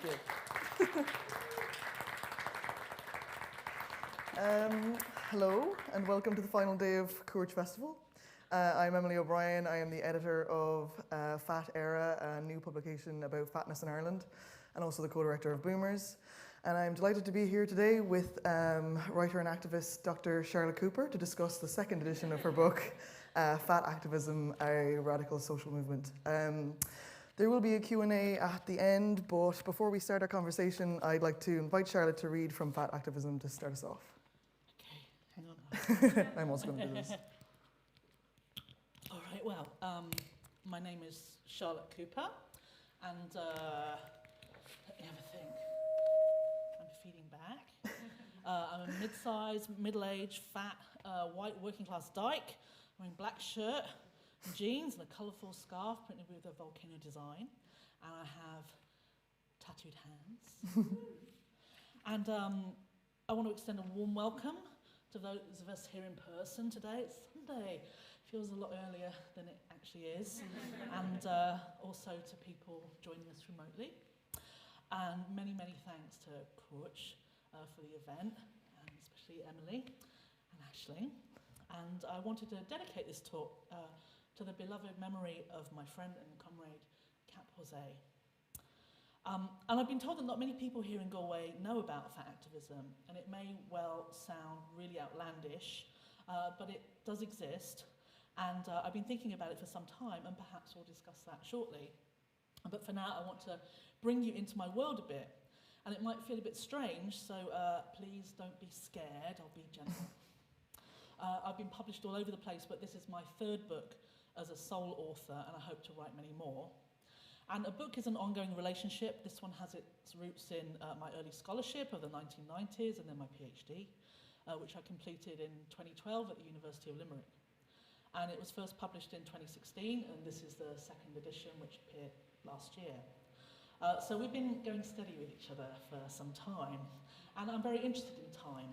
good. Hello, and welcome to the final day of Courage Festival. I'm Emily O'Brien. I am the editor of Fat Era, a new publication about fatness in Ireland, and also the co-director of Boomers. And I'm delighted to be here today with writer and activist Dr. Charlotte Cooper to discuss the second edition of her book, Fat Activism, a Radical Social Movement. There will be a Q&A at the end, but before we start our conversation, I'd like to invite Charlotte to read from Fat Activism to start us off. Okay, hang on. I'm also going to do this. All right, well, my name is Charlotte Cooper, and let me have a think. I'm feeding back. I'm a mid-sized, middle-aged, fat, white working-class dyke wearing black shirt and jeans and a colourful scarf printed with a volcano design, and I have tattooed hands. And I want to extend a warm welcome to those of us here in person today. It's Sunday. Feels a lot earlier than it actually is. And also to people joining us remotely. And many, many thanks to Courage for the event, and especially Emily and Ashley. And I wanted to dedicate this talk to the beloved memory of my friend and comrade, Cap Jose. And I've been told that not many people here in Galway know about fat activism, and it may well sound really outlandish, but it does exist. And I've been thinking about it for some time, and perhaps we'll discuss that shortly. But for now, I want to bring you into my world a bit. And it might feel a bit strange, so please don't be scared, I'll be gentle. I've been published all over the place, but this is my third book as a sole author, and I hope to write many more. And a book is an ongoing relationship. This one has its roots in my early scholarship of the 1990s, and then my PhD, which I completed in 2012 at the University of Limerick. And it was first published in 2016, and this is the second edition, which appeared last year. So we've been going steady with each other for some time, and I'm very interested in time.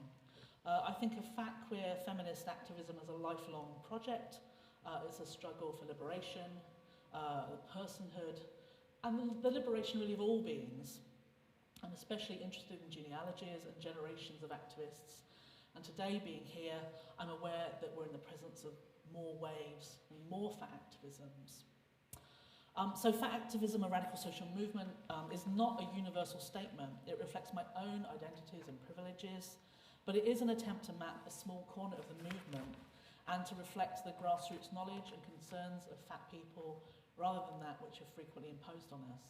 I think of fat, queer, feminist activism as a lifelong project. It's a struggle for liberation, personhood, and the liberation really of all beings. I'm especially interested in genealogies and generations of activists. And today, being here, I'm aware that we're in the presence of more waves and more fat activisms. So fat activism, a radical social movement, is not a universal statement. It reflects my own identities and privileges, but it is an attempt to map a small corner of the movement and to reflect the grassroots knowledge and concerns of fat people rather than that which are frequently imposed on us.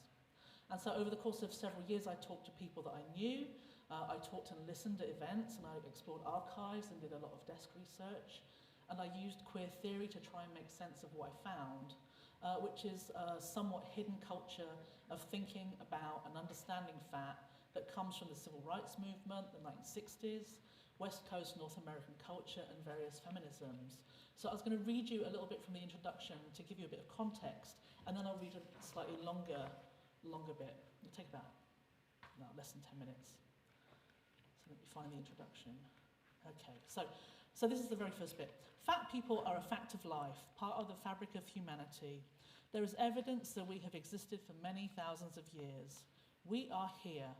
And so over the course of several years, I talked to people that I knew, I talked and listened at events, and I explored archives and did a lot of desk research. And I used queer theory to try and make sense of what I found, which is a somewhat hidden culture of thinking about and understanding fat that comes from the civil rights movement, the 1960s, West Coast North American culture, and various feminisms. So I was going to read you a little bit from the introduction to give you a bit of context, and then I'll read a slightly longer bit. It'll take about less than 10 minutes. So let me find the introduction. Okay, so this is the very first bit. Fat people are a fact of life, part of the fabric of humanity. There is evidence that we have existed for many thousands of years. We are here.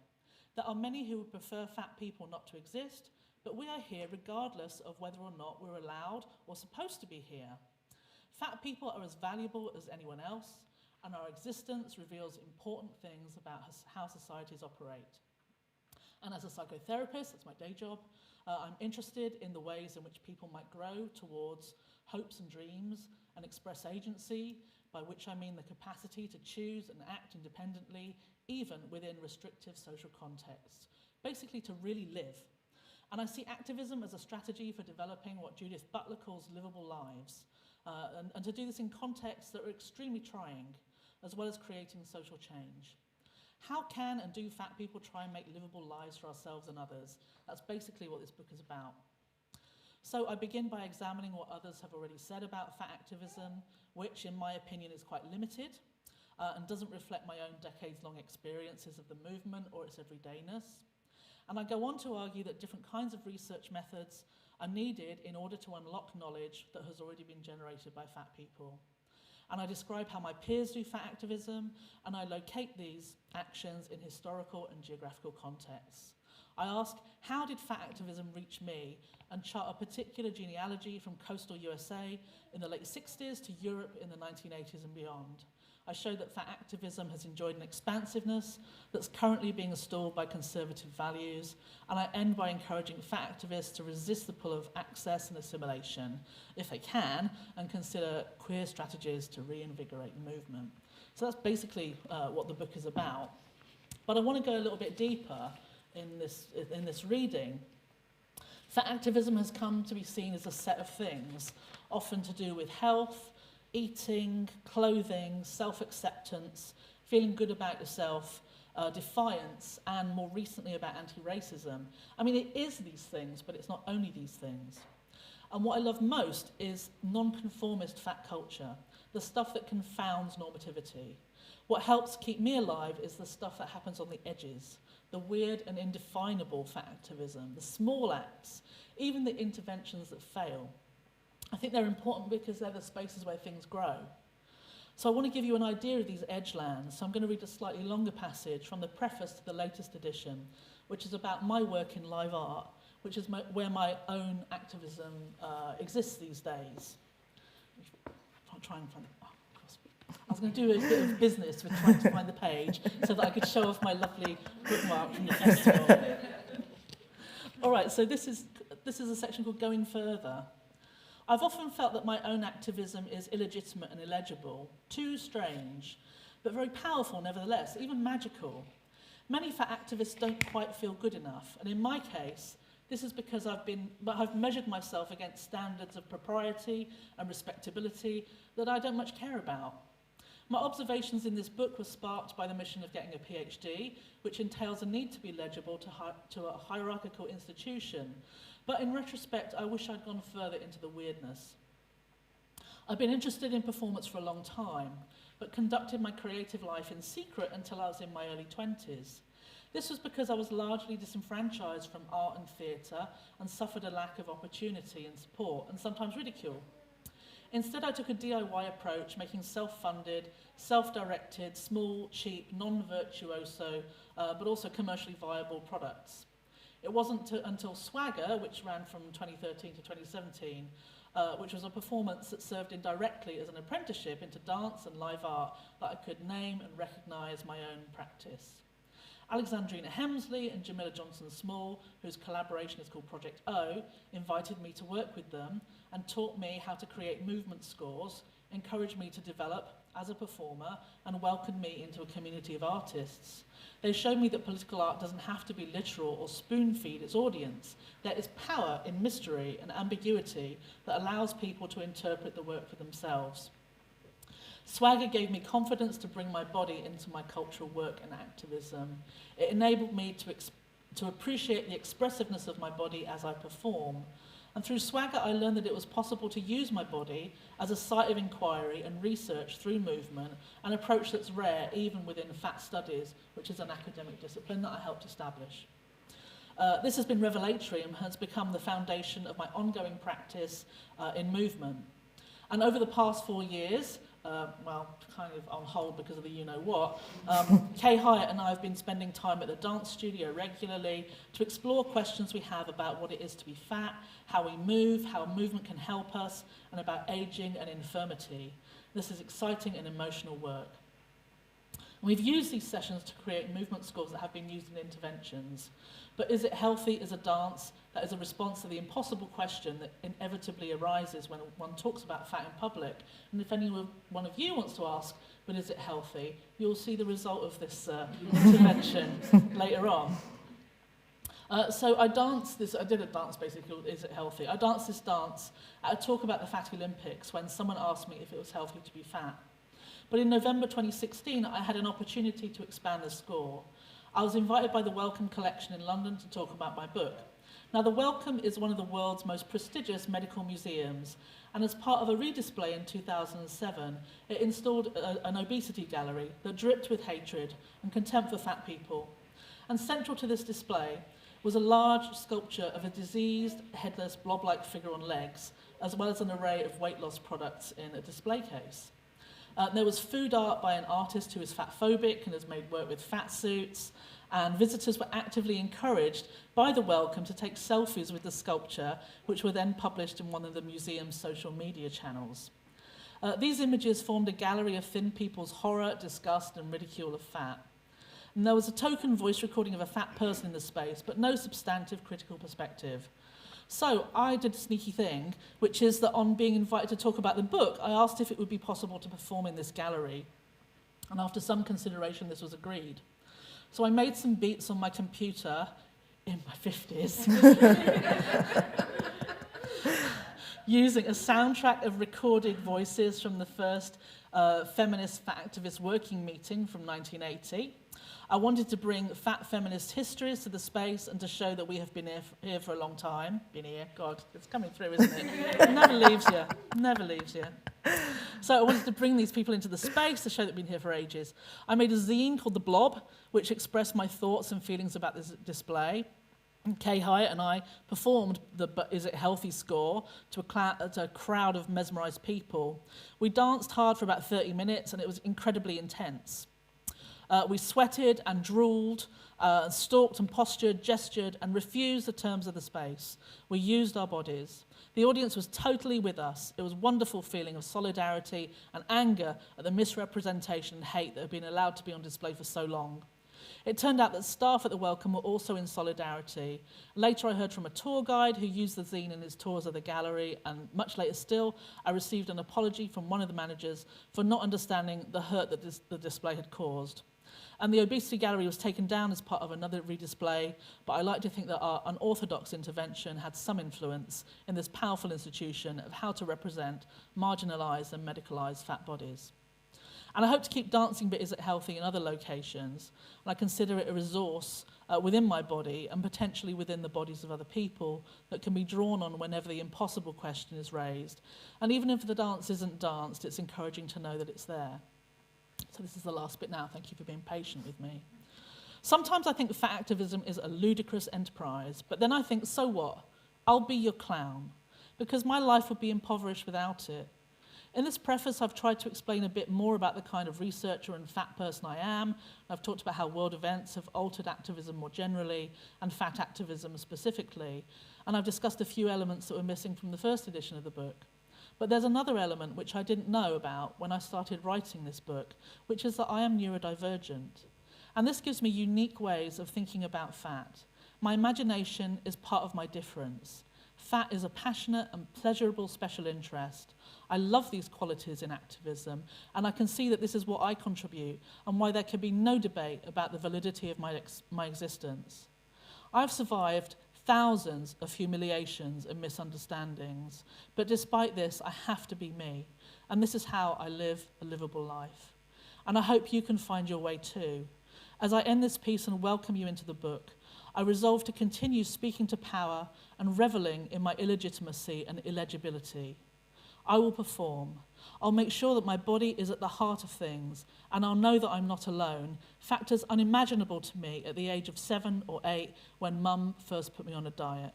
There are many who would prefer fat people not to exist, but we are here regardless of whether or not we're allowed or supposed to be here. Fat people are as valuable as anyone else, and our existence reveals important things about how societies operate. And as a psychotherapist, that's my day job, I'm interested in the ways in which people might grow towards hopes and dreams and express agency, by which I mean the capacity to choose and act independently, even within restrictive social contexts, basically to really live. And I see activism as a strategy for developing what Judith Butler calls livable lives, and to do this in contexts that are extremely trying, as well as creating social change. How can and do fat people try and make livable lives for ourselves and others? That's basically what this book is about. So I begin by examining what others have already said about fat activism, which in my opinion is quite limited and doesn't reflect my own decades-long experiences of the movement or its everydayness. And I go on to argue that different kinds of research methods are needed in order to unlock knowledge that has already been generated by fat people. and I describe how my peers do fat activism, and I locate these actions in historical and geographical contexts. I ask, how did fat activism reach me, and chart a particular genealogy from coastal USA in the late 60s to Europe in the 1980s and beyond. I show that fat activism has enjoyed an expansiveness that's currently being stalled by conservative values, and I end by encouraging fat activists to resist the pull of access and assimilation, if they can, and consider queer strategies to reinvigorate the movement. So that's basically what the book is about. But I want to go a little bit deeper in this reading. Fat activism has come to be seen as a set of things, often to do with health, eating, clothing, self-acceptance, feeling good about yourself, defiance, and more recently about anti-racism. I mean, it is these things, but it's not only these things. And what I love most is non-conformist fat culture, the stuff that confounds normativity. What helps keep me alive is the stuff that happens on the edges, the weird and indefinable fat activism, the small acts, even the interventions that fail. I think they're important because they're the spaces where things grow. So I want to give you an idea of these edgelands. So I'm going to read a slightly longer passage from the preface to the latest edition, which is about my work in live art, which is where my own activism exists these days. I'll try and find it. Oh, I was going to do a bit of business with trying to find the page so that I could show off my lovely bookmark from the festival. All right, so this is a section called Going Further. I've often felt that my own activism is illegitimate and illegible, too strange, but very powerful nevertheless, even magical. Many fat activists don't quite feel good enough, and in my case, this is because I've measured myself against standards of propriety and respectability that I don't much care about. My observations in this book were sparked by the mission of getting a PhD, which entails a need to be legible to a hierarchical institution. But in retrospect, I wish I'd gone further into the weirdness. I've been interested in performance for a long time, but conducted my creative life in secret until I was in my early 20s. This was because I was largely disenfranchised from art and theatre and suffered a lack of opportunity and support, and sometimes ridicule. Instead, I took a DIY approach, making self-funded, self-directed, small, cheap, non-virtuoso, but also commercially viable products. It wasn't until Swagger, which ran from 2013 to 2017, which was a performance that served indirectly as an apprenticeship into dance and live art, that I could name and recognise my own practice. Alexandrina Hemsley and Jamila Johnson-Small, whose collaboration is called Project O, invited me to work with them and taught me how to create movement scores, encouraged me to develop as a performer, and welcomed me into a community of artists. They showed me that political art doesn't have to be literal or spoon-feed its audience. There is power in mystery and ambiguity that allows people to interpret the work for themselves. Swagger gave me confidence to bring my body into my cultural work and activism. It enabled me to appreciate the expressiveness of my body as I perform. And through Swagger, I learned that it was possible to use my body as a site of inquiry and research through movement, an approach that's rare even within fat studies, which is an academic discipline that I helped establish. This has been revelatory and has become the foundation of my ongoing practice in movement. And over the past 4 years, kind of on hold because of the you-know-what, Kay Hyatt and I have been spending time at the dance studio regularly to explore questions we have about what it is to be fat, how we move, how movement can help us, and about aging and infirmity. This is exciting and emotional work. We've used these sessions to create movement scores that have been used in interventions. But is it healthy as a dance that is a response to the impossible question that inevitably arises when one talks about fat in public? And if any one of you wants to ask, but is it healthy, you'll see the result of this intervention later on. So I did a dance basically called Is It Healthy? I danced this dance at a talk about the Fat Olympics when someone asked me if it was healthy to be fat. But in November 2016, I had an opportunity to expand the score. I was invited by the Wellcome Collection in London to talk about my book. Now, the Wellcome is one of the world's most prestigious medical museums, and as part of a redisplay in 2007, it installed an obesity gallery that dripped with hatred and contempt for fat people. And central to this display was a large sculpture of a diseased, headless, blob-like figure on legs, as well as an array of weight loss products in a display case. There was food art by an artist who is fatphobic and has made work with fat suits. And visitors were actively encouraged by the welcome to take selfies with the sculpture, which were then published in one of the museum's social media channels. These images formed a gallery of thin people's horror, disgust, and ridicule of fat. And there was a token voice recording of a fat person in the space, but no substantive critical perspective. So I did a sneaky thing, which is that on being invited to talk about the book, I asked if it would be possible to perform in this gallery. And after some consideration, this was agreed. So I made some beats on my computer in my 50s, using a soundtrack of recorded voices from the first feminist fat activist working meeting from 1980. I wanted to bring fat feminist histories to the space and to show that we have been here for a long time. Been here, God, it's coming through, isn't it? It never leaves you, never leaves you. So I wanted to bring these people into the space to show that we've been here for ages. I made a zine called The Blob, which expressed my thoughts and feelings about this display. And Kay Hyatt and I performed the Is It Healthy score to a crowd of mesmerised people. We danced hard for about 30 minutes and it was incredibly intense. We sweated and drooled, stalked and postured, gestured and refused the terms of the space. We used our bodies. The audience was totally with us. It was a wonderful feeling of solidarity and anger at the misrepresentation and hate that had been allowed to be on display for so long. It turned out that staff at the Welcome were also in solidarity. Later I heard from a tour guide who used the zine in his tours of the gallery, and much later still, I received an apology from one of the managers for not understanding the hurt that the display had caused. And the obesity gallery was taken down as part of another redisplay, but I like to think that our unorthodox intervention had some influence in this powerful institution of how to represent marginalised and medicalised fat bodies. And I hope to keep dancing But Is It Healthy in other locations, and I consider it a resource within my body and potentially within the bodies of other people that can be drawn on whenever the impossible question is raised. And even if the dance isn't danced, it's encouraging to know that it's there. So this is the last bit now. Thank you for being patient with me. Sometimes I think fat activism is a ludicrous enterprise, but then I think, so what? I'll be your clown, because my life would be impoverished without it. In this preface, I've tried to explain a bit more about the kind of researcher and fat person I am. I've talked about how world events have altered activism more generally, and fat activism specifically. And I've discussed a few elements that were missing from the first edition of the book. But there's another element which I didn't know about when I started writing this book, which is that I am neurodivergent. And this gives me unique ways of thinking about fat. My imagination is part of my difference. Fat is a passionate and pleasurable special interest. I love these qualities in activism, and I can see that this is what I contribute and why there can be no debate about the validity of my existence. I've survived thousands of humiliations and misunderstandings, but despite this, I have to be me, and this is how I live a livable life. And I hope you can find your way too. As I end this piece and welcome you into the book, I resolve to continue speaking to power and reveling in my illegitimacy and illegibility. I will perform. I'll make sure that my body is at the heart of things, and I'll know that I'm not alone, factors unimaginable to me at the age of 7 or 8 when Mum first put me on a diet.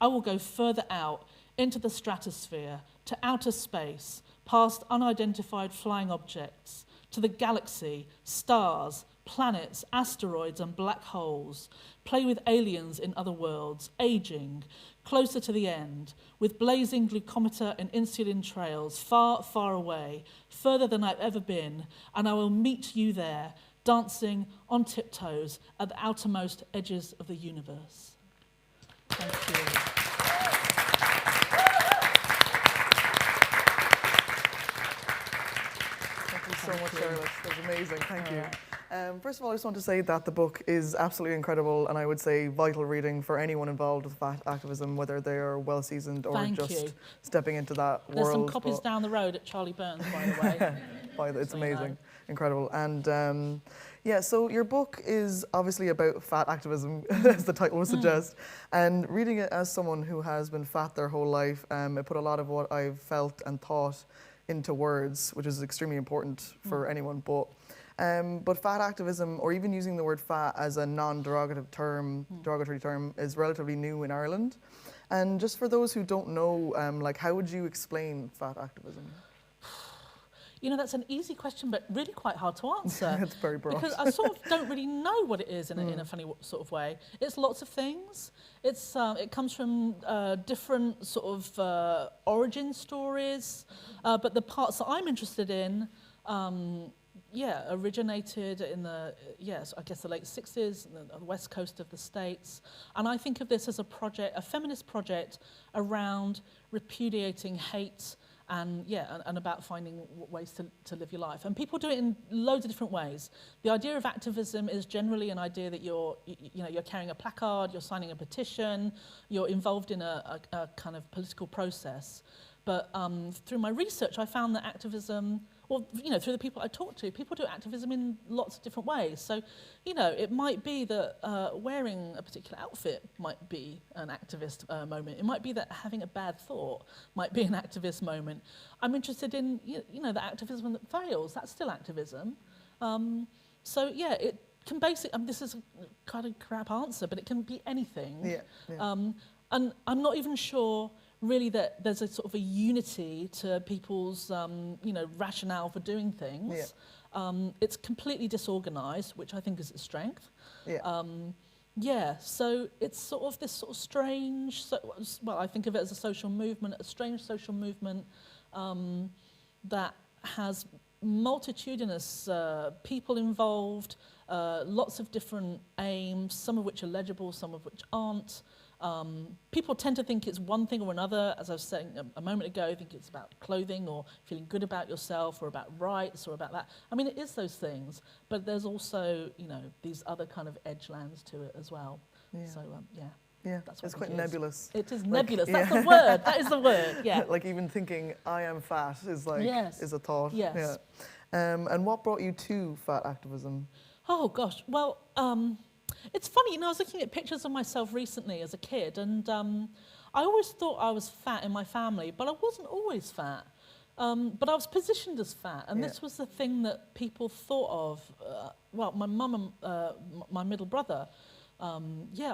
I will go further out into the stratosphere, to outer space, past unidentified flying objects, to the galaxy, stars, planets, asteroids and black holes, play with aliens in other worlds, aging, closer to the end, with blazing glucometer and insulin trails, far, far away, further than I've ever been, and I will meet you there, dancing on tiptoes at the outermost edges of the universe. Thank you. Thank you so much, Charlotte. That was amazing. Thank you. First of all, I just want to say that the book is absolutely incredible, and I would say vital reading for anyone involved with fat activism, whether they are well seasoned or just stepping into that world. There's some copies down the road at Charlie Burns, by the way. It's amazing, incredible. And yeah, so your book is obviously about fat activism, as the title would suggest. And reading it as someone who has been fat their whole life, it put a lot of what I've felt and thought into words, which is extremely important for anyone. But fat activism, or even using the word fat as a derogatory term, is relatively new in Ireland. And just for those who don't know, like, how would you explain fat activism? That's an easy question, but really quite hard to answer. It's very broad. Because I sort of don't really know what it is in a funny sort of way. It's lots of things. It comes from different sort of origin stories, but the parts that I'm interested in, originated in the late 60s, the west coast of the States. And I think of this as a feminist project around repudiating hate and about finding ways to live your life. And people do it in loads of different ways. The idea of activism is generally an idea that you're carrying a placard, you're signing a petition, you're involved in a kind of political process. But through my research, I found that activism, through the people I talk to, people do activism in lots of different ways. So, it might be that wearing a particular outfit might be an activist moment. It might be that having a bad thought might be an activist moment. I'm interested in, the activism that fails. That's still activism. It can basically, this is a kind of crap answer, but it can be anything. Yeah. And I'm not even sure really that there's a sort of a unity to people's, rationale for doing things. Yeah. It's completely disorganized, which I think is its strength. Yeah. So it's sort of this sort of strange, I think of it as a strange social movement that has multitudinous people involved, lots of different aims, some of which are legible, some of which aren't. People tend to think it's one thing or another, as I was saying a moment ago, think it's about clothing or feeling good about yourself or about rights or about that. I mean, it is those things, but there's also, these other kind of edgelands to it as well. Yeah. So, Yeah, that's what it's quite nebulous. It is nebulous, that's the word, that is the word, yeah. Like even thinking, I am fat is is a thought. Yes. Yeah. And what brought you to fat activism? Oh gosh, well, it's funny, I was looking at pictures of myself recently as a kid, and I always thought I was fat in my family, but I wasn't always fat. But I was positioned as fat, and this was the thing that people thought of. My mum and my middle brother, I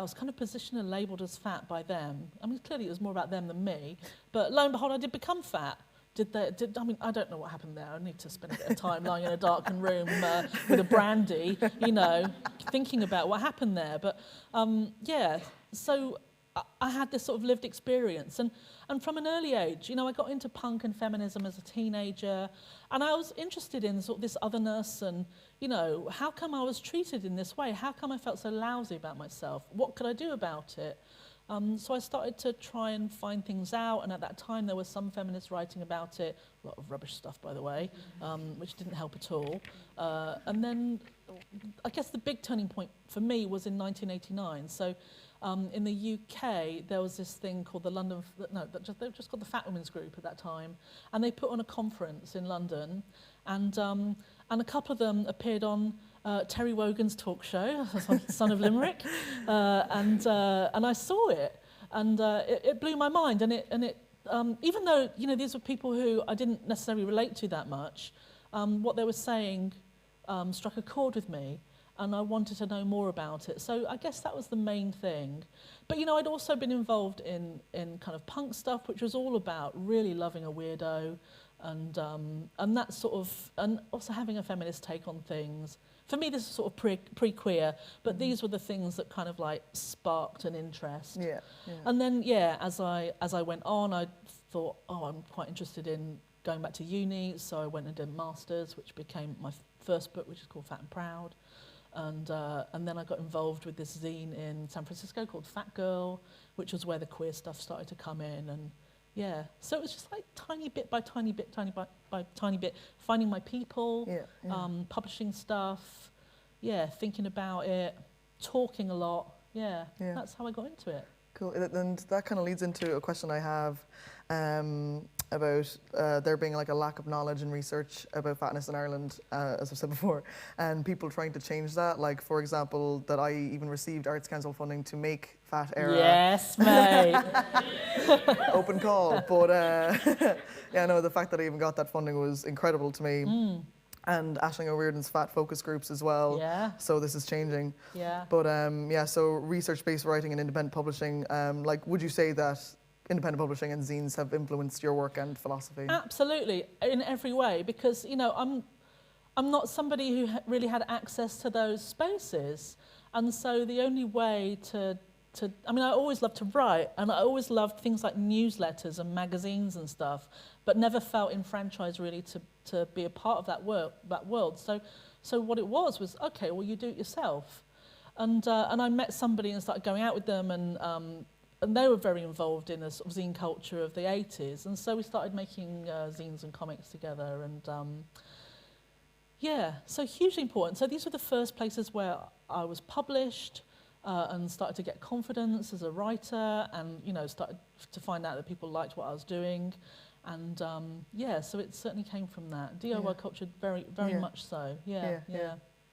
was kind of positioned and labelled as fat by them. I mean, clearly it was more about them than me, but lo and behold, I did become fat. I don't know what happened there. I need to spend a bit of time lying in a darkened room with a brandy, thinking about what happened there. But so I had this sort of lived experience. And from an early age, I got into punk and feminism as a teenager. And I was interested in sort of this otherness and, how come I was treated in this way? How come I felt so lousy about myself? What could I do about it? So I started to try and find things out, and at that time there was some feminists writing about it, a lot of rubbish stuff by the way, which didn't help at all. And then I guess the big turning point for me was in 1989. So in the UK there was this thing called they were just called the Fat Women's Group at that time, and they put on a conference in London, and a couple of them appeared on Terry Wogan's talk show, Son of Limerick, and I saw it, and it blew my mind, and it even though these were people who I didn't necessarily relate to that much, what they were saying struck a chord with me, and I wanted to know more about it. So I guess that was the main thing. But I'd also been involved in kind of punk stuff, which was all about really loving a weirdo, and that sort of, and also having a feminist take on things. For me, this is sort of pre-queer, but these were the things that kind of like sparked an interest. Yeah. And then, as I went on, I thought, I'm quite interested in going back to uni, so I went and did a master's, which became my first book, which is called Fat and Proud. And then I got involved with this zine in San Francisco called Fat Girl, which was where the queer stuff started to come in. And so it was just like tiny bit by tiny bit, finding my people, publishing stuff, thinking about it, talking a lot. That's how I got into it. Cool. And that kind of leads into a question I have about there being like a lack of knowledge and research about fatness in Ireland, as I've said before, and people trying to change that. Like, for example, that I even received Arts Council funding to make Fat Era. Yes, mate. Open call. But the fact that I even got that funding was incredible to me. And Aisling O'Riordan's fat focus groups as well. Yeah. So this is changing. Yeah. But so research-based writing and independent publishing, would you say that independent publishing and zines have influenced your work and philosophy? Absolutely, in every way, because I'm not somebody who really had access to those spaces, and so the only way to I mean, I always loved to write, and I always loved things like newsletters and magazines and stuff, but never felt enfranchised really to be a part of that world. So what it was okay, well, you do it yourself, and I met somebody and started going out with them, and they were very involved in the sort of zine culture of the 80s, and so we started making zines and comics together, and yeah, so hugely important. So these were the first places where I was published. And started to get confidence as a writer, and started to find out that people liked what I was doing, and yeah, so it certainly came from that DIY culture, very much so. Yeah.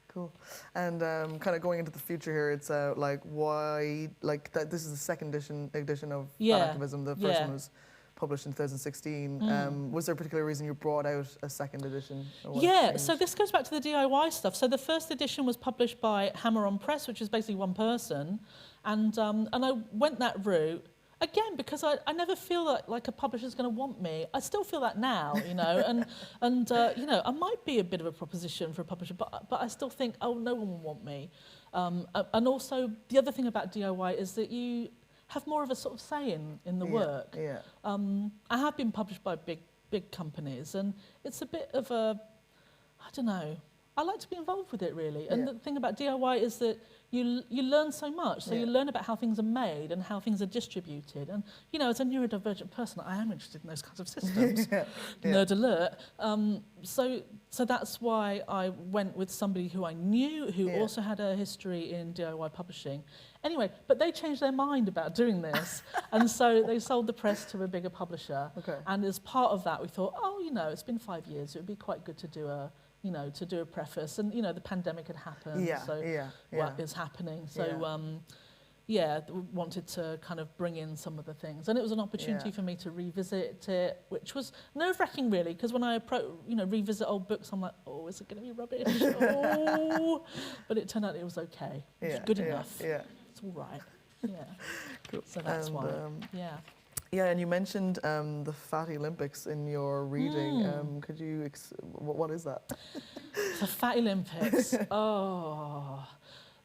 Cool. And kind of going into the future here, it's like why this is the second edition of Activism. The first one was published in 2016. Was there a particular reason you brought out a second edition? Yeah, so this goes back to the DIY stuff. So the first edition was published by Hammer On Press, which is basically one person, and I went that route again because I never feel like a publisher's going to want me. I still feel that now, and I might be a bit of a proposition for a publisher, but I still think, oh, no one will want me. And also the other thing about DIY is that you have more of a sort of say in the work. Yeah. I have been published by big companies, and it's a bit of a, I don't know, I like to be involved with it really. And the thing about DIY is that you learn so much. So you learn about how things are made and how things are distributed. And as a neurodivergent person, I am interested in those kinds of systems. Nerd alert. So that's why I went with somebody who I knew, who also had a history in DIY publishing. Anyway, but they changed their mind about doing this, and so they sold the press to a bigger publisher. Okay. And as part of that, we thought, oh, it's been 5 years. It would be quite good to do a preface, and the pandemic had happened. What is happening? So we wanted to kind of bring in some of the things, and it was an opportunity for me to revisit it, which was nerve-wracking really, because when I revisit old books, I'm like, oh, is it going to be rubbish? Oh, but it turned out it was okay. It was good enough. It's all right. Yeah. Cool. So that's why. Yeah, and you mentioned the Fatty Olympics in your reading. Could you, what is that? The Fatty Olympics. Oh.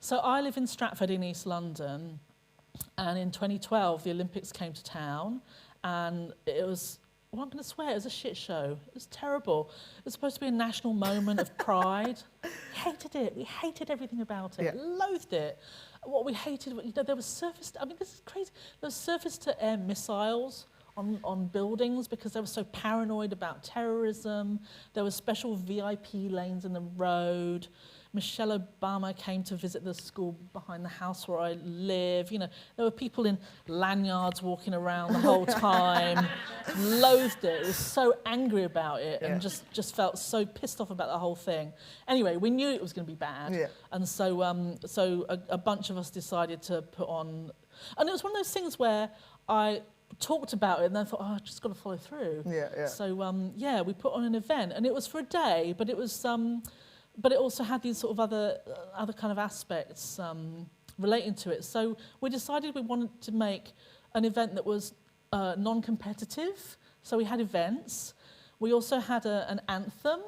So I live in Stratford in East London, and in 2012 the Olympics came to town, and it was, well, I'm going to swear, it was a shit show. It was terrible. It was supposed to be a national moment of pride. Hated it. We hated everything about it. Loathed it. What we hated, there was surface, I mean, this is crazy. There was surface-to-air missiles on buildings because they were so paranoid about terrorism. There were special VIP lanes in the road. Michelle Obama came to visit the school behind the house where I live. There were people in lanyards walking around the whole time. Loathed it. Was so angry about it and just felt so pissed off about the whole thing. Anyway, we knew it was going to be bad, and so a bunch of us decided to put on, and it was one of those things where I talked about it and then thought, oh, I've just got to follow through. So we put on an event, and it was for a day, but it was. But it also had these sort of other kind of aspects relating to it. So we decided we wanted to make an event that was non-competitive. So we had events. We also had an anthem,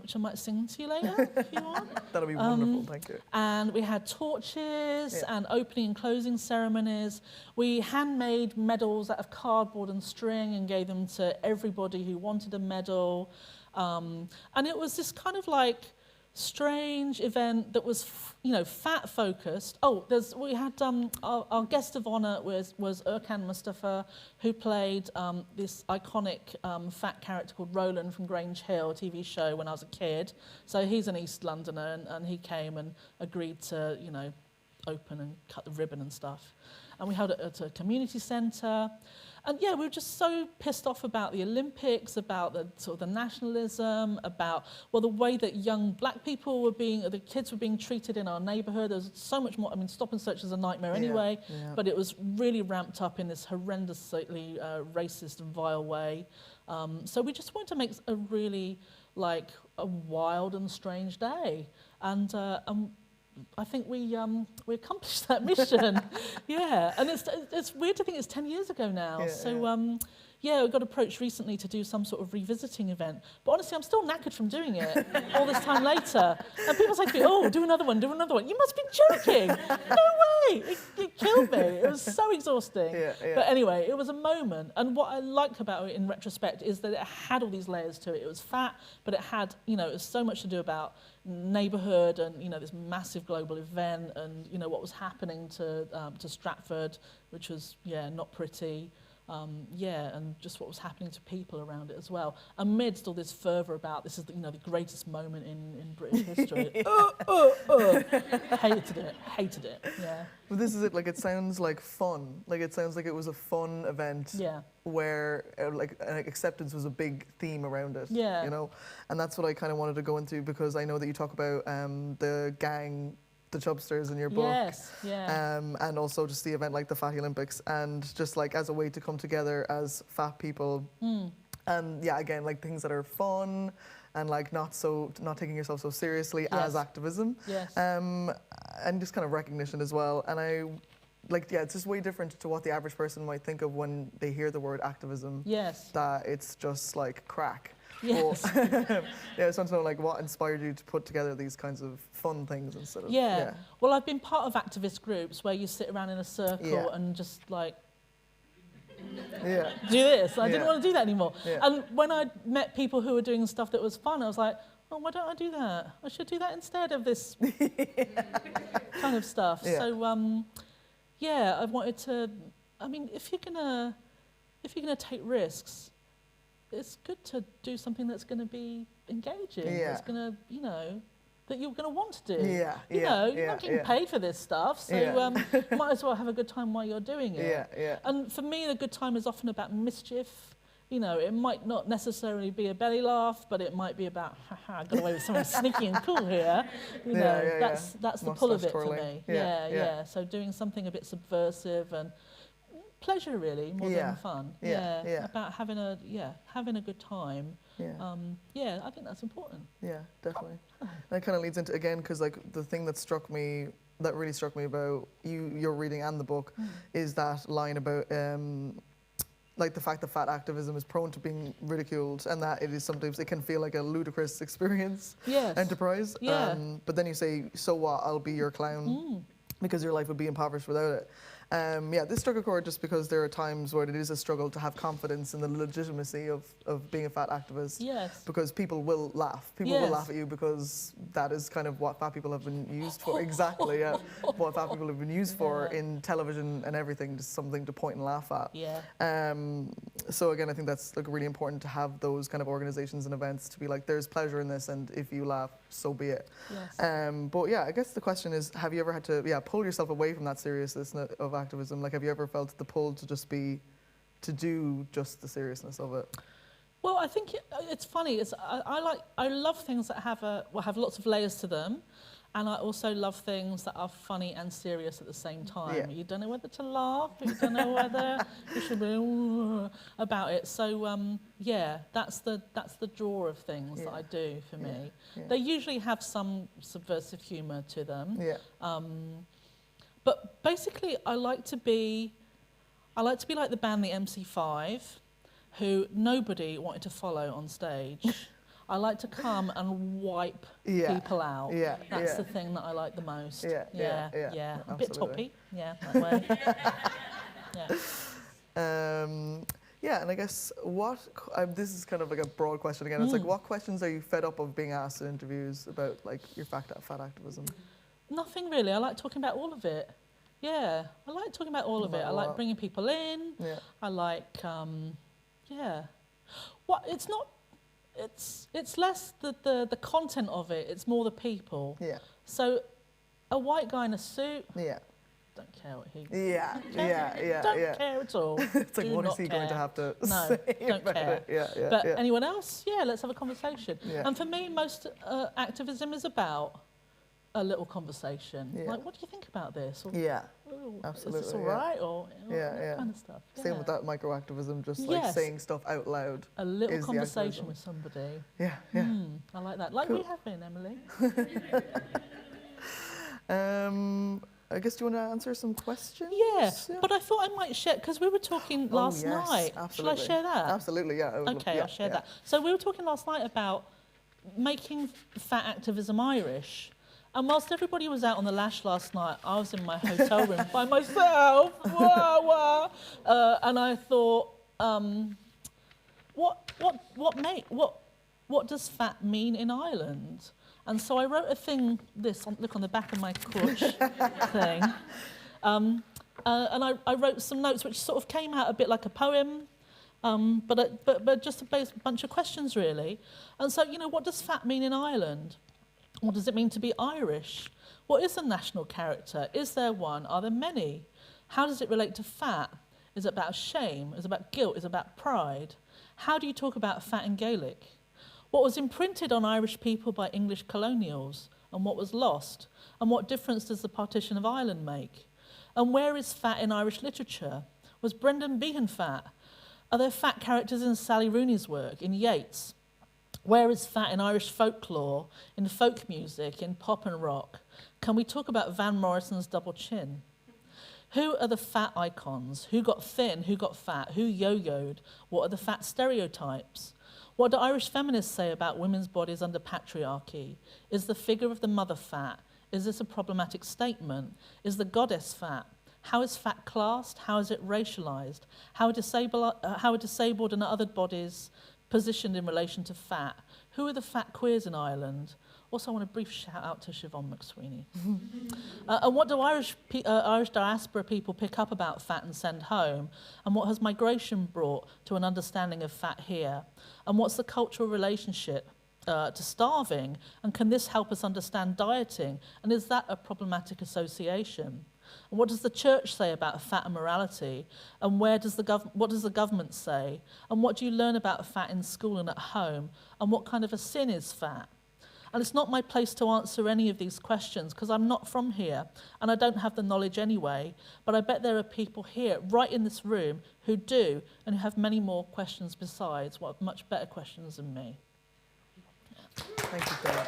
which I might sing to you later if you want. That'll be wonderful, thank you. And we had torches and opening and closing ceremonies. We handmade medals out of cardboard and string and gave them to everybody who wanted a medal. And it was this kind of like strange event that was, fat focused. Oh, we had our guest of honour was Erkan Mustafa, who played this iconic fat character called Roland from Grange Hill TV show when I was a kid. So he's an East Londoner, and he came and agreed to, open and cut the ribbon and stuff. And we held it at a community centre. And we were just so pissed off about the Olympics, about the sort of the nationalism, about, the way that young black people the kids were being treated in our neighbourhood. There's so much more. I mean, Stop and Search is a nightmare anyway, but it was really ramped up in this horrendously racist and vile way. So we just wanted to make a really, a wild and strange day. And I think we accomplished that mission. Yeah, and it's weird to think it's 10 years ago now. Yeah, we got approached recently to do some sort of revisiting event. But honestly, I'm still knackered from doing it all this time later. And people say to me, oh, do another one, do another one. You must be joking. No way. It killed me. It was so exhausting. But anyway, it was a moment. And what I liked about it in retrospect is that it had all these layers to it. It was fat, but it had, it was so much to do about neighbourhood and, this massive global event and, what was happening to Stratford, which was, not pretty. And just what was happening to people around it as well. Amidst all this fervour about this is the greatest moment in British history. Hated it. Yeah. But this is it. Like, it sounds like fun. Like, it sounds like it was a fun event. Yeah. Where acceptance was a big theme around it. Yeah. And that's what I kind of wanted to go into, because I know that you talk about the gang, the Chubsters in your book. Yes, yeah. And also just the event like the Fatty Olympics, and just like as a way to come together as fat people. And yeah, again, like things that are fun and like not taking yourself so seriously as activism. Yes. And just kind of recognition as well. And it's just way different to what the average person might think of when they hear the word activism. Yes. That it's just like crack. Yes. I just want to know, like, what inspired you to put together these kinds of fun things instead of... Yeah. Well, I've been part of activist groups where you sit around in a circle and just, like, do this. I didn't want to do that anymore. Yeah. And when I met people who were doing stuff that was fun, I was like, oh, why don't I do that? I should do that instead of this kind of stuff. Yeah. So, I wanted to... I mean, if you're gonna take risks, it's good to do something that's going to be engaging. That's going to, that you're going to want to do. You're not getting paid for this stuff, so might as well have a good time while you're doing it. And for me, the good time is often about mischief. It might not necessarily be a belly laugh, but it might be about, I got away with something sneaky and cool here. That's the pull of it for me. So doing something a bit subversive and pleasure, really, more than fun. About having a good time. I think that's important. Yeah, definitely. That kind of leads into, again, because like the thing that really struck me about your reading and the book is that line about like the fact that fat activism is prone to being ridiculed, and that it is sometimes, it can feel like a ludicrous enterprise. But then you say, so what, I'll be your clown, because your life would be impoverished without it. This struck a chord just because there are times where it is a struggle to have confidence in the legitimacy of being a fat activist. Yes. Because people will laugh. People will laugh at you because that is kind of what fat people have been used for. Exactly, what fat people have been used for in television and everything, just something to point and laugh at. So again, I think that's like really important to have those kind of organizations and events to be like, there's pleasure in this, and if you laugh, so be it. But yeah, I guess the question is, have you ever had to pull yourself away from that seriousness of activism? Like, have you ever felt the pull to do just the seriousness of it? Well, I think it's funny. I love things that have lots of layers to them, and I also love things that are funny and serious at the same time. You don't know whether to laugh, but you don't know whether you should be about it. So that's the draw of things that I do for me. They usually have some subversive humour to them. But basically, I like to be like the band the MC5, who nobody wanted to follow on stage. I like to come and wipe people out. That's the thing that I like the most. A bit toppy, that way. And I guess this is kind of like a broad question again. It's like, what questions are you fed up of being asked in interviews about like your fat activism? Nothing really. I like talking about all of it. I like talking about all of it. I like bringing people in. I like, it's not. It's less the content of it. It's more the people. So, a white guy in a suit. Don't care what he. Don't care at all. It's like, what is he going to have to say don't about care. It? But anyone else? Let's have a conversation. And for me, most activism is about a little conversation. Like, what do you think about this? Or, absolutely. Is this all right? Or that kind of stuff. Same with that microactivism, just like saying stuff out loud. A little conversation with somebody. I like that. Like we have been, Emily. I guess, do you want to answer some questions? Yeah, but I thought I might share, because we were talking last night. Absolutely. Shall I share that? Absolutely, yeah. Okay, I'll share that. So we were talking last night about making fat activism Irish. And whilst everybody was out on the lash last night, I was in my hotel room by myself. Wah, wah. And I thought, what does fat mean in Ireland? And so I wrote a thing, look on the back of my couch thing. And I wrote some notes which sort of came out a bit like a poem, but just a bunch of questions, really. And so, what does fat mean in Ireland? What does it mean to be Irish? What is a national character? Is there one? Are there many? How does it relate to fat? Is it about shame? Is it about guilt? Is it about pride? How do you talk about fat in Gaelic? What was imprinted on Irish people by English colonials, and what was lost? And what difference does the partition of Ireland make? And where is fat in Irish literature? Was Brendan Behan fat? Are there fat characters in Sally Rooney's work, in Yeats? Where is fat in Irish folklore, in folk music, in pop and rock? Can we talk about Van Morrison's double chin? Who are the fat icons? Who got thin? Who got fat? Who yo-yoed? What are the fat stereotypes? What do Irish feminists say about women's bodies under patriarchy? Is the figure of the mother fat? Is this a problematic statement? Is the goddess fat? How is fat classed? How is it racialized? How are disabled and other bodies positioned in relation to fat? Who are the fat queers in Ireland? Also, I want a brief shout out to Siobhan McSweeney. And what do Irish diaspora people pick up about fat and send home? And what has migration brought to an understanding of fat here? And what's the cultural relationship to starving? And can this help us understand dieting? And is that a problematic association? And what does the church say about fat and morality? And what does the government say? And what do you learn about fat in school and at home? And what kind of a sin is fat? And it's not my place to answer any of these questions because I'm not from here and I don't have the knowledge anyway, but I bet there are people here, right in this room, who do and who have many more questions besides, much better questions than me. Thank you, Sarah.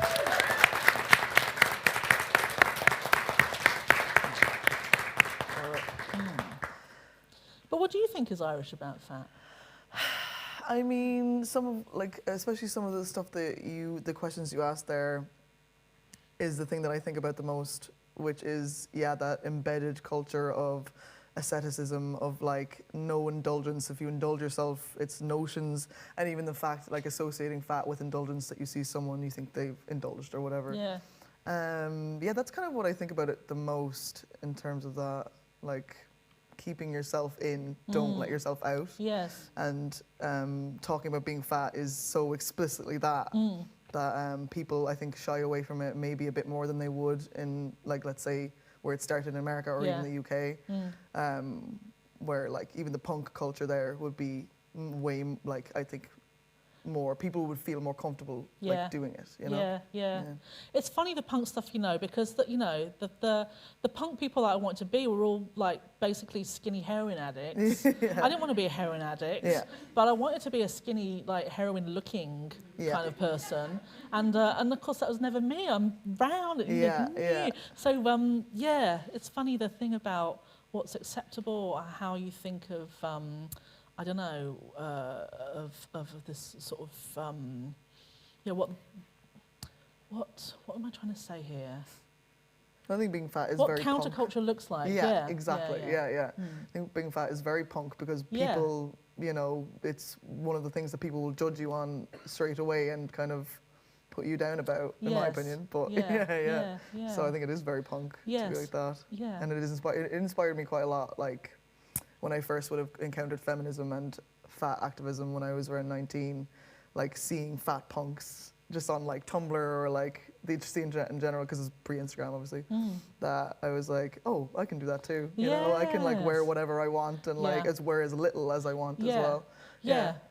But what do you think is Irish about fat? I mean, especially some of the stuff the questions you asked there is the thing that I think about the most, which is, that embedded culture of asceticism, of no indulgence. If you indulge yourself, it's notions, and even the fact, associating fat with indulgence, that you see someone, you think they've indulged or whatever. Yeah. That's kind of what I think about it the most in terms of that, keeping yourself in, don't let yourself out. Yes. And talking about being fat is so explicitly that people, I think, shy away from it maybe a bit more than they would in, let's say, where it started in America or even the UK, where, even the punk culture there would be way, I think, more, people would feel more comfortable doing it, you know? Yeah. It's funny, the punk stuff, because the punk people that I wanted to be were all basically skinny heroin addicts. I didn't want to be a heroin addict, but I wanted to be a skinny, heroin looking kind of person. And of course that was never me. I'm round. So it's funny, the thing about what's acceptable, how you think of I don't know, of this sort of, what am I trying to say here? I think being fat is what very counterculture punk. Looks like. Exactly. I think being fat is very punk because people, it's one of the things that people will judge you on straight away and kind of put you down about, in my opinion. But so I think it is very punk to be like that. Yeah. And it inspired me quite a lot, when I first would have encountered feminism and fat activism when I was around 19, seeing fat punks just on Tumblr or the scene in general, because it's pre-Instagram obviously, that I was oh, I can do that too. You know, I can wear whatever I want and wear as little as I want as well.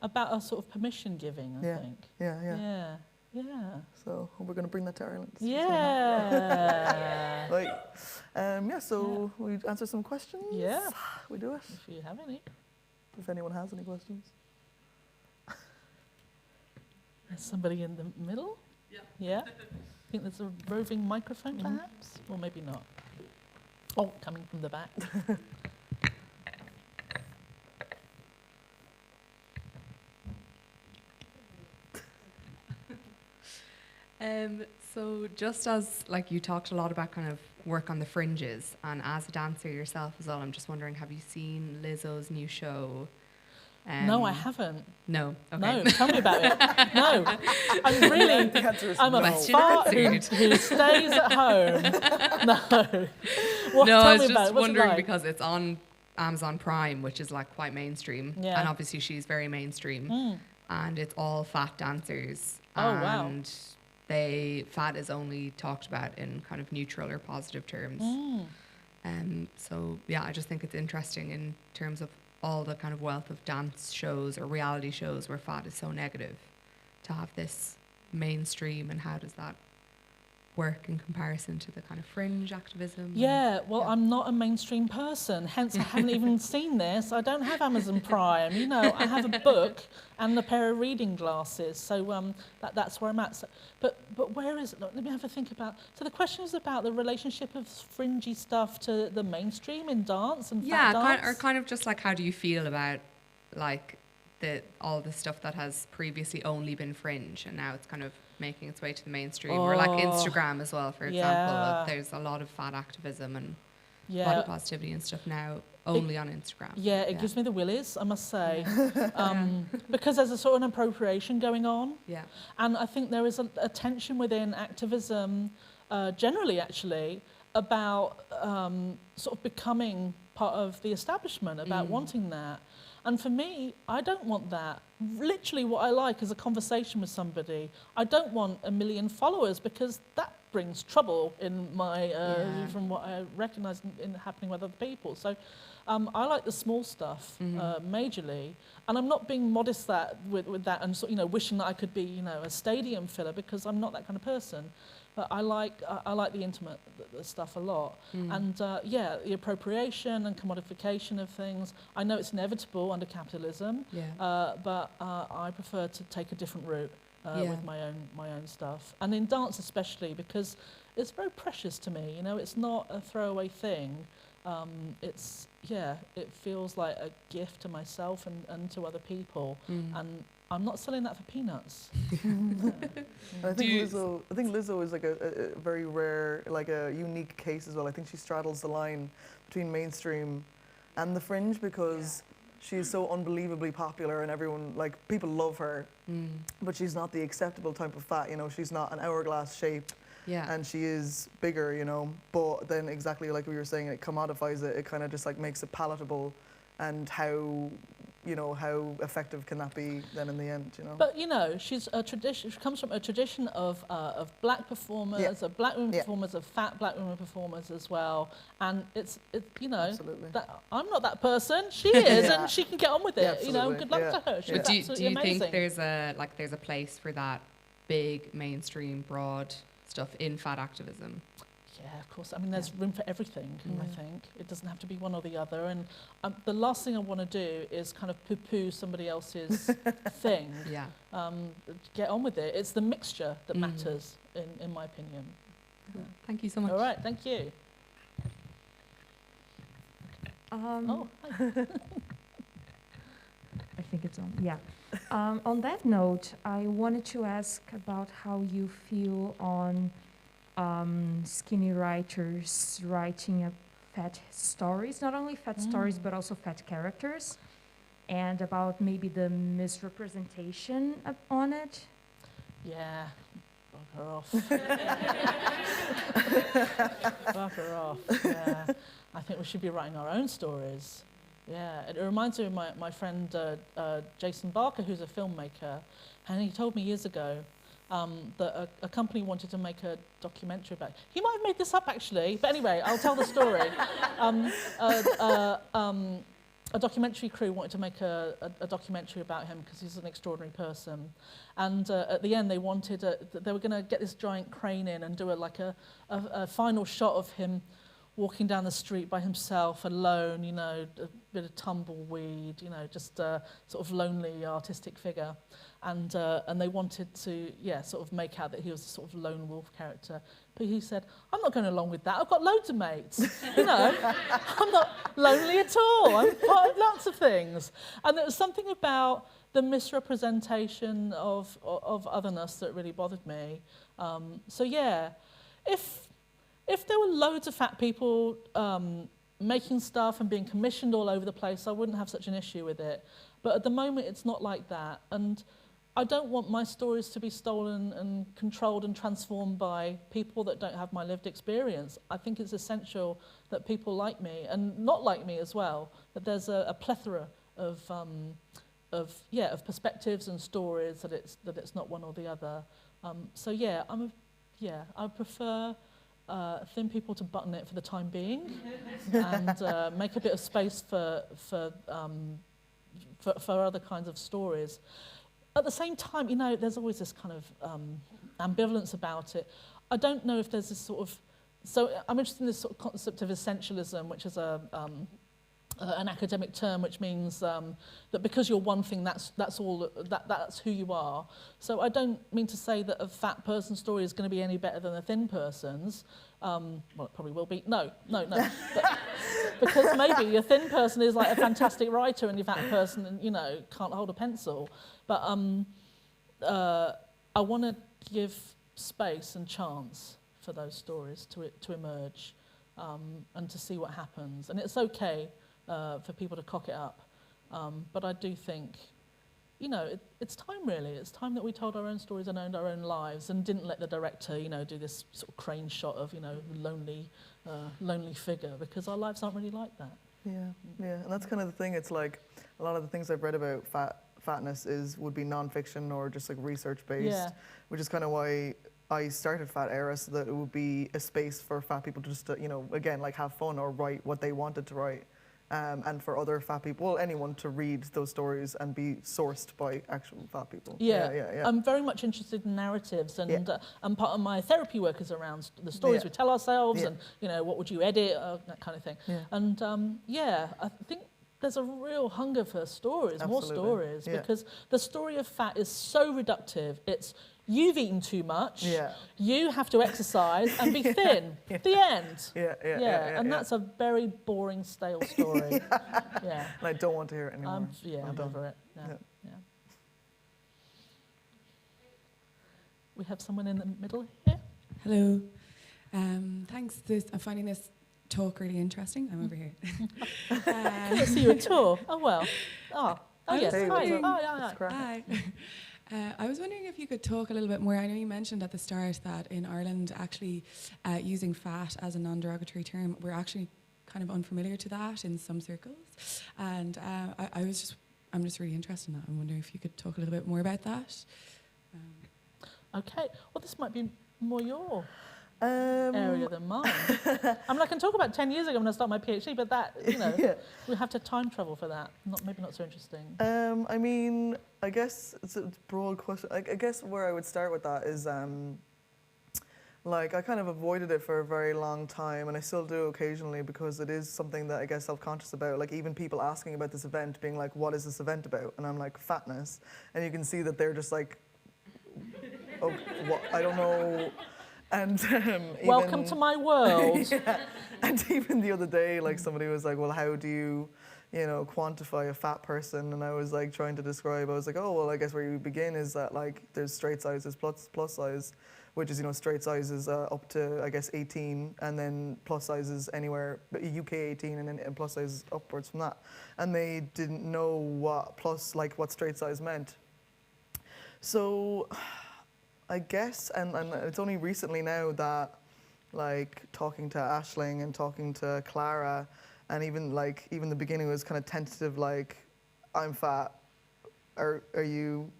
About a sort of permission giving, I think. Yeah. So we're going to bring that to Ireland. So we answer some questions. Yeah. We do it. If you have any. If anyone has any questions. There's somebody in the middle? Yeah. think there's a roving microphone, perhaps? Or maybe not. Oh, coming from the back. So just as like you talked a lot about kind of work on the fringes, and as a dancer yourself as well, I'm just wondering, have you seen Lizzo's new show? No, I haven't. No. Okay. No, tell me about it. No, I'm really, I'm a fart who stays at home. No. Well, No, tell I was me about just it. What's it wondering like? because it's on Amazon Prime, which is like quite mainstream, Yeah. and obviously she's very mainstream, and it's all fat dancers. Oh, wow. And fat is only talked about in kind of neutral or positive terms. So yeah, I just think it's interesting in terms of all the kind of wealth of dance shows or reality shows where fat is so negative, to have this mainstream, and how does that work in comparison to the kind of fringe activism? Yeah, well, I'm not a mainstream person, hence I haven't even seen this. I don't have Amazon Prime, you know. I have a book and a pair of reading glasses, so that's where I'm at. So, but where is it? Let me have a think about. So the question is about the relationship of fringy stuff to the mainstream in dance and fat dance. Or kind of just like, how do you feel about like all the stuff that has previously only been fringe and now it's kind of making its way to the mainstream, or like Instagram as well, for example. There's a lot of fat activism and body positivity and stuff now only on Instagram. Yeah, it gives me the willies, I must say, because there's a sort of an appropriation going on. Yeah. And I think there is a tension within activism, generally actually, about sort of becoming part of the establishment, about wanting that. And for me, I don't want that. Literally what I like is a conversation with somebody. I don't want 1 million followers, because that brings trouble in my, from what I recognise in happening with other people. So I like the small stuff majorly. And I'm not being modest with that and wishing that I could be a stadium filler, because I'm not that kind of person. But I like the intimate the stuff a lot. And the appropriation and commodification of things. I know it's inevitable under capitalism, but I prefer to take a different route with my own stuff. And in dance especially, because it's very precious to me. It's not a throwaway thing. It feels like a gift to myself and to other people. And I'm not selling that for peanuts. I think Lizzo is like a very rare, like a unique case as well. I think she straddles the line between mainstream and the fringe, because she's so unbelievably popular and everyone, like, people love her, but she's not the acceptable type of fat. She's not an hourglass shape. Yeah. And she is bigger, but then exactly like we were saying, it commodifies it. It kind of just like makes it palatable, and how effective can that be then in the end, But she's a tradition. She comes from a tradition of black performers, of black women performers, of fat black women performers as well. And it's Absolutely. that I'm not that person. She is, and she can get on with it. Good luck to her. She's But do absolutely you amazing. think there's a place for that big mainstream broad stuff in fat activism? Yeah, of course. I mean, there's room for everything, I think. It doesn't have to be one or the other. And the last thing I want to do is kind of poo-poo somebody else's thing. Yeah. Get on with it. It's the mixture that matters, in my opinion. Cool. Thank you so much. All right, thank you. I Hi. think it's on. Yeah. On that note, I wanted to ask about how you feel on skinny writers writing fat stories, not only fat stories, but also fat characters, and about maybe the misrepresentation on it. Yeah, bug her off. Bug her off, yeah. I think we should be writing our own stories. Yeah, it reminds me of my friend Jason Barker, who's a filmmaker, and he told me years ago that a company wanted to make a documentary about it. He might have made this up, actually, but anyway, I'll tell the story. A documentary crew wanted to make a documentary about him because he's an extraordinary person. And at the end, they wanted, they were going to get this giant crane in and do a final shot of him walking down the street by himself, alone, you know, a bit of tumbleweed, you know, just a sort of lonely artistic figure. And they wanted to, sort of make out that he was a sort of lone wolf character. But he said, I'm not going along with that. I've got loads of mates. You know, I'm not lonely at all. I'm part of lots of things. And there was something about the misrepresentation of otherness that really bothered me. So yeah, if there were loads of fat people making stuff and being commissioned all over the place, I wouldn't have such an issue with it. But at the moment, it's not like that. And I don't want my stories to be stolen and controlled and transformed by people that don't have my lived experience. I think it's essential that people like me, and not like me as well, that there's a plethora of perspectives and stories, that it's not one or the other. I prefer thin people to button it for the time being, and make a bit of space for other kinds of stories. At the same time, you know, there's always this kind of ambivalence about it. I don't know if there's this sort of... So I'm interested in this sort of concept of essentialism, which is an academic term, which means that because you're one thing, that's who you are. So I don't mean to say that a fat person's story is going to be any better than a thin person's. Well, it probably will be. No. But, because maybe a thin person is like a fantastic writer, and your fat person, you know, can't hold a pencil. But I want to give space and chance for those stories to emerge, and to see what happens. And it's okay for people to cock it up. But I do think, you know, it's time really. It's time that we told our own stories and owned our own lives, and didn't let the director, you know, do this sort of crane shot of, you know, lonely figure, because our lives aren't really like that. Yeah, and that's kind of the thing. It's like a lot of the things I've read about fatness would be non-fiction or just like research-based, which is kind of why I started Fat Era, so that it would be a space for fat people to just, you know, again, like have fun or write what they wanted to write. And for other fat people, well, anyone to read those stories and be sourced by actual fat people. Yeah. I'm very much interested in narratives, and part of my therapy work is around the stories we tell ourselves, and, you know, what would you edit, that kind of thing. And I think there's a real hunger for stories, more stories, because the story of fat is so reductive. It's, you've eaten too much, you have to exercise and be thin. The end. And that's a very boring, stale story. And I don't want to hear it anymore. I'm over it. We have someone in the middle here. Hello. Thanks. I'm finding this talk really interesting. I'm over here. Can't see you at all. Oh, well. Oh yes. Hi. I was wondering if you could talk a little bit more. I know you mentioned at the start that in Ireland, actually using fat as a non-derogatory term, we're actually kind of unfamiliar to that in some circles. And I'm just really interested in that. I'm wondering if you could talk a little bit more about that. Okay. Well, this might be more your area than mine. I mean, I can talk about 10 years ago when I started my PhD, but that, you know, we have to time travel for that. Maybe not so interesting. I mean, I guess it's a broad question. I guess where I would start with that is, like, I kind of avoided it for a very long time, and I still do occasionally, because it is something that I get self-conscious about. Like, even people asking about this event, being like, what is this event about? And I'm like, fatness. And you can see that they're just like, oh, what? I don't know. And welcome to my world. And even the other day, like, somebody was like, well, how do you know, quantify a fat person? And I was like trying to describe, I was like, oh, well, I guess where you begin is that, like, there's straight sizes plus size, which is, you know, straight sizes up to, I guess, 18, and then plus sizes anywhere, UK 18, and then plus sizes upwards from that. And they didn't know what straight size meant. So I guess, and it's only recently now that, like, talking to Aisling and talking to Clara, and even the beginning was kind of tentative, like, I'm fat, are you?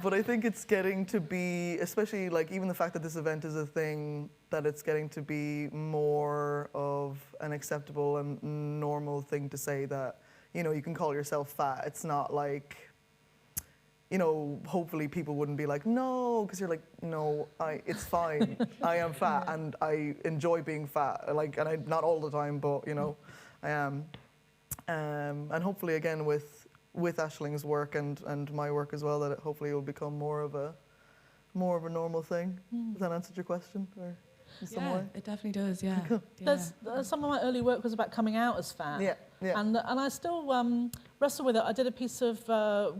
But I think it's getting to be, especially, like, even the fact that this event is a thing, that it's getting to be more of an acceptable and normal thing to say that, you know, you can call yourself fat. It's not like, you know, hopefully people wouldn't be like, no, because you're like, no, it's fine. I am fat and I enjoy being fat. Like, and I, not all the time, but you know, I am. And hopefully again with Aisling's work and my work as well, that hopefully it will become more of a normal thing. Does that answer your question? Or in some way? It definitely does. Yeah. There's some of my early work was about coming out as fat. Yeah. And I still wrestle with it. I did a piece of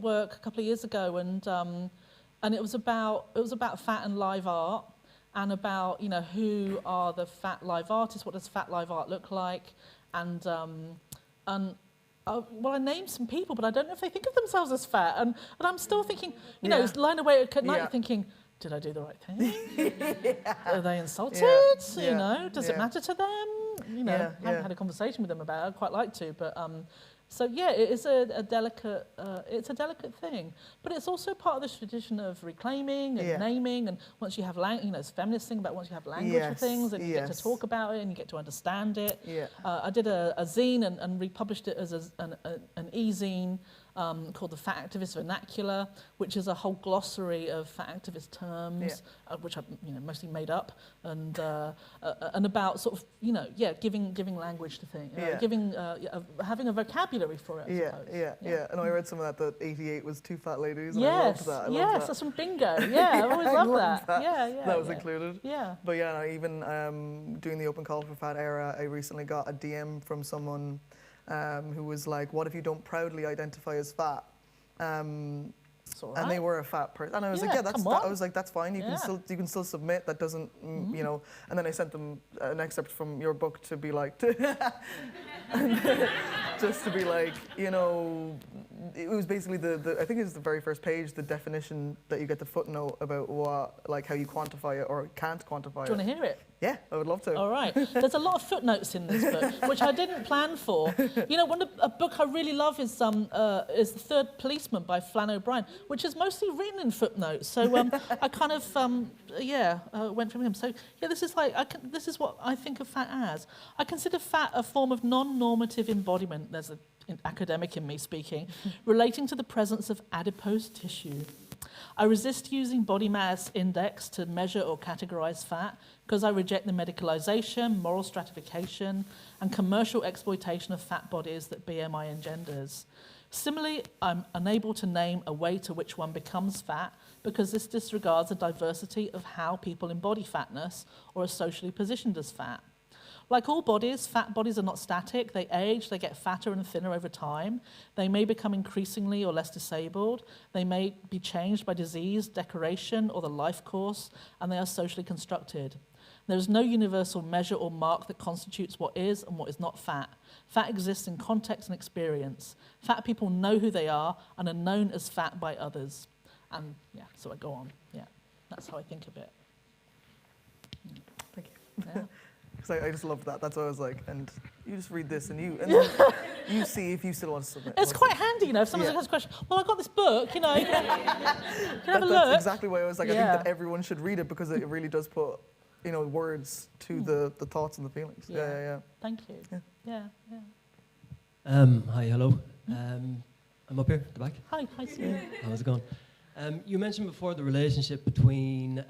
work a couple of years ago, and it was about fat and live art, and about, you know, who are the fat live artists, what does fat live art look like, and well, I named some people, but I don't know if they think of themselves as fat, and I'm still thinking, you know, lying awake at night thinking, did I do the right thing? Are they insulted? You know, does it matter to them? You know, I haven't had a conversation with them about it. I'd quite like to, but so yeah, it is a delicate, it's a delicate thing, but it's also part of this tradition of reclaiming and naming. And once you have, you know, it's a feminist thing about once you have language for things, and you get to talk about it and you get to understand it. I did a zine and republished it as an e-zine called the Fat Activist Vernacular, which is a whole glossary of fat activist terms, which I, you know, mostly made up, and about sort of, you know, giving language to things, having a vocabulary for it. I suppose. And I read some of that 88 was two fat ladies. And I loved that. That's from Bingo. Yeah, I always loved that. That was included. Yeah. But yeah, no, even doing the open call for Fat Era, I recently got a DM from someone who was like, what if you don't proudly identify as fat? And they were a fat person. And I was like, I was like, that's fine. You can still submit. That doesn't, you know. And then I sent them an excerpt from your book to be like, just to be like, you know, it was basically I think it was the very first page, the definition that you get the footnote about what, like how you quantify it or can't quantify it. Do you want to hear it? Yeah, I would love to. All right. There's a lot of footnotes in this book, which I didn't plan for. You know, a book I really love is The Third Policeman by Flann O'Brien, which is mostly written in footnotes. So I kind of, went from him. So yeah, this is what I think of fat as. I consider fat a form of non-normative embodiment. There's an academic in me speaking, relating to the presence of adipose tissue. I resist using body mass index to measure or categorize fat because I reject the medicalization, moral stratification, and commercial exploitation of fat bodies that BMI engenders. Similarly, I'm unable to name a way to which one becomes fat because this disregards the diversity of how people embody fatness or are socially positioned as fat. Like all bodies, fat bodies are not static. They age, they get fatter and thinner over time. They may become increasingly or less disabled. They may be changed by disease, decoration, or the life course, and they are socially constructed. There is no universal measure or mark that constitutes what is and what is not fat. Fat exists in context and experience. Fat people know who they are and are known as fat by others. And yeah, so I go on. Yeah, that's how I think of it. Thank you. Yeah. Because I just loved that. That's why I was like, and you just read this and then you see if you still want to submit. It's quite handy, you know, if someone has a question, well, I got this book, you know, you can have a look. That's exactly why I was like, I think that everyone should read it because it really does put, you know, words to the thoughts and the feelings. Yeah. Thank you. Yeah. Hi, hello. I'm up here at the back. Hi, Sue. How's it going? You mentioned before the relationship between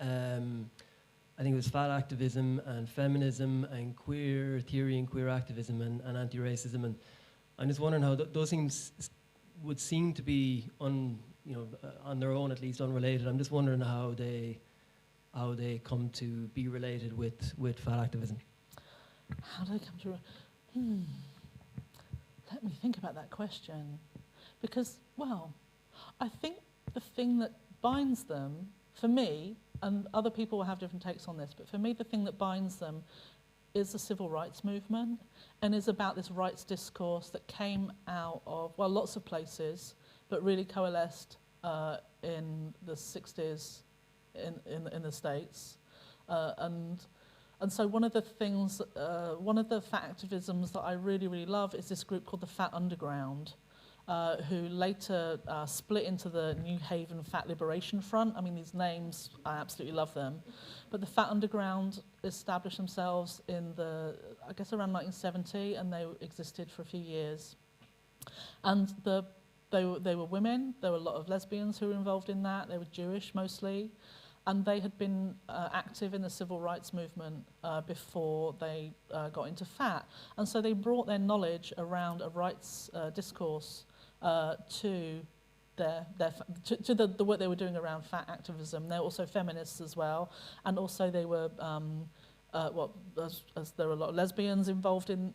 I think it was fat activism and feminism and queer theory and queer activism and anti-racism, and I'm just wondering how those things would seem to be on their own, at least unrelated. I'm just wondering how they come to be related with fat activism. How do they come to? Let me think about that question, because I think the thing that binds them, for me, and other people will have different takes on this, but for me the thing that binds them is the civil rights movement, and is about this rights discourse that came out of, lots of places, but really coalesced in the 60s in the States. And so one of the things, one of the fat activisms that I really, really love is this group called the Fat Underground, who later split into the New Haven Fat Liberation Front. I mean, these names, I absolutely love them. But the Fat Underground established themselves in around 1970, and they existed for a few years. And the they were women. There were a lot of lesbians who were involved in that. They were Jewish mostly, and they had been active in the civil rights movement before they got into FAT. And so they brought their knowledge around a rights discourse to the work they were doing around FAT activism. They're also feminists as well, and also they were as there were a lot of lesbians involved in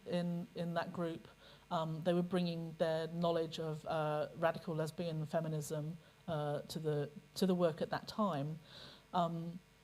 that group. They were bringing their knowledge of radical lesbian feminism to the work at that time.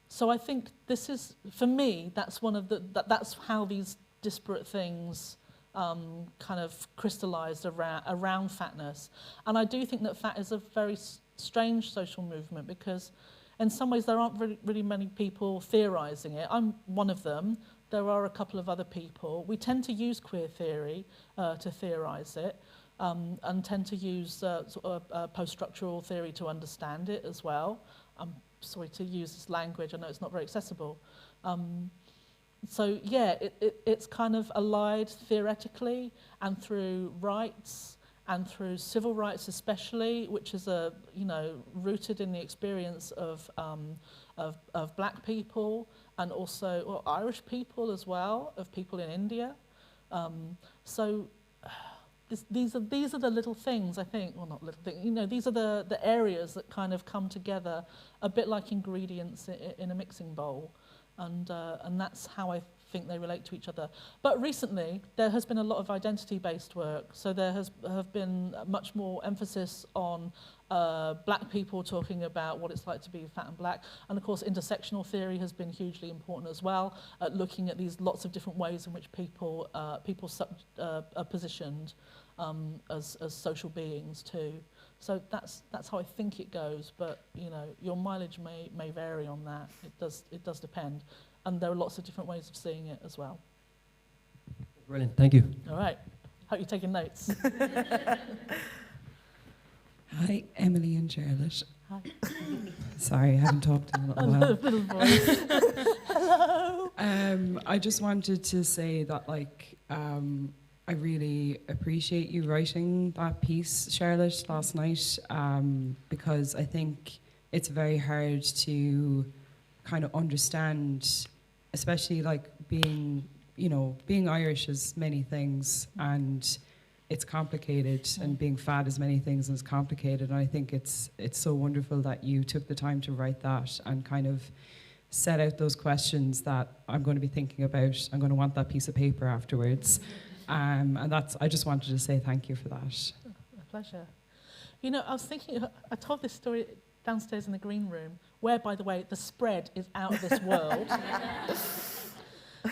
So I think this is, for me, that's one of that's how these disparate things kind of crystallized around fatness. And I do think that fat is a very strange social movement, because in some ways there aren't really many people theorizing it. I'm one of them. There are a couple of other people. We tend to use queer theory to theorize it, and tend to use sort of post-structural theory to understand it as well. I'm sorry to use this language. I know it's not very accessible. So yeah, it's kind of allied theoretically and through rights and through civil rights especially, which is rooted in the experience of black people and also Irish people as well, of people in India. These are the little things, I think, well, not little things, these are the areas that kind of come together a bit like ingredients in a mixing bowl. And that's how I think they relate to each other. But recently, there has been a lot of identity-based work. So there have been much more emphasis on black people talking about what it's like to be fat and black. And of course, intersectional theory has been hugely important as well, at looking at these lots of different ways in which people are positioned as social beings too. So that's how I think it goes, but your mileage may vary on that. It does depend, and there are lots of different ways of seeing it as well. Brilliant, thank you. All right, hope you're taking notes. Hi, Emily and Charlotte. Hi. Sorry, I haven't talked in a little while. Little voice. Hello. I just wanted to say that, I really appreciate you writing that piece, Charlotte, last night, because I think it's very hard to kind of understand, especially being Irish is many things, and it's complicated, and being fat is many things and it's complicated. And I think it's so wonderful that you took the time to write that and kind of set out those questions that I'm going to be thinking about. I'm going to want that piece of paper afterwards. And I just wanted to say thank you for that. A pleasure. I was thinking, I told this story downstairs in the green room, where, by the way, the spread is out of this world.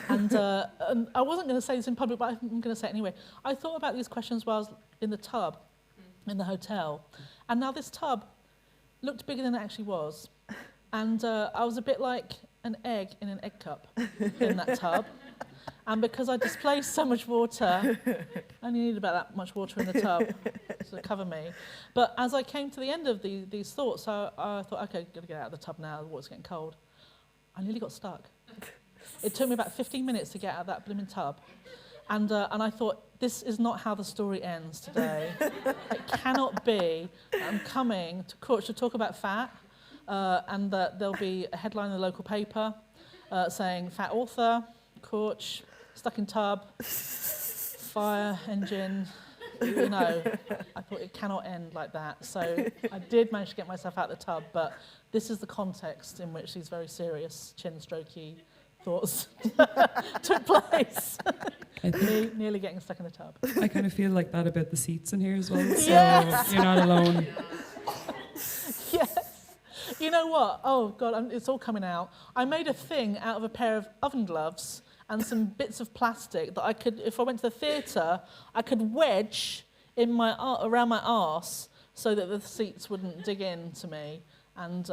And I wasn't going to say this in public, but I'm going to say it anyway. I thought about these questions while I was in the tub in the hotel. And now this tub looked bigger than it actually was. And I was a bit like an egg in an egg cup in that tub. And because I displaced so much water, I only needed about that much water in the tub to cover me. But as I came to the end of these thoughts, I thought, okay, got to get out of the tub now, the water's getting cold. I nearly got stuck. It took me about 15 minutes to get out of that blooming tub. And I thought, this is not how the story ends today. It cannot be. I'm coming to court to talk about fat, and there'll be a headline in the local paper saying, fat author, Coach, stuck in tub, fire engine, I thought it cannot end like that. So I did manage to get myself out of the tub, but this is the context in which these very serious chin-strokey thoughts took place. Nearly getting stuck in the tub. I kind of feel like that about the seats in here as well, so yes. You're not alone. Yes. You know what? Oh, God, it's all coming out. I made a thing out of a pair of oven gloves and some bits of plastic that I could, if I went to the theatre, I could wedge in around my arse so that the seats wouldn't dig into me. And,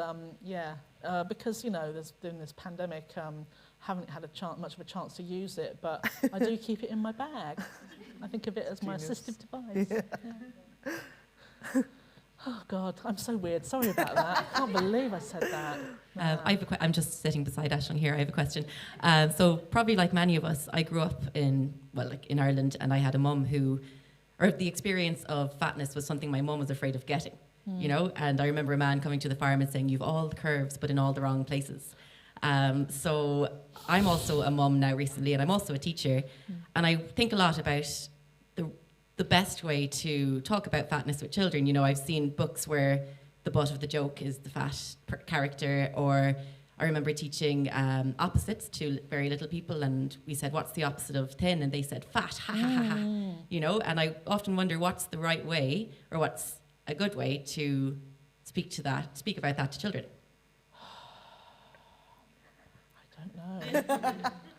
because, there's been this pandemic, haven't had much of a chance to use it, but I do keep it in my bag. I think of it as my assistive device. Yeah. Oh, God, I'm so weird. Sorry about that. I can't believe I said that. I'm just sitting beside Ashton here. I have a question. So probably like many of us, I grew up in Ireland, and I had a mum who or the experience of fatness was something my mum was afraid of getting, you know? And I remember a man coming to the farm and saying, "You've all the curves, but in all the wrong places." So I'm also a mum now recently, and I'm also a teacher. And I think a lot about the best way to talk about fatness with children. You know, I've seen books where the butt of the joke is the fat character, or I remember teaching opposites to very little people, and we said, "What's the opposite of thin?" And they said, "Fat." Ha ha ha ha. You know, and I often wonder what's the right way, or what's a good way to speak about that to children. I don't know.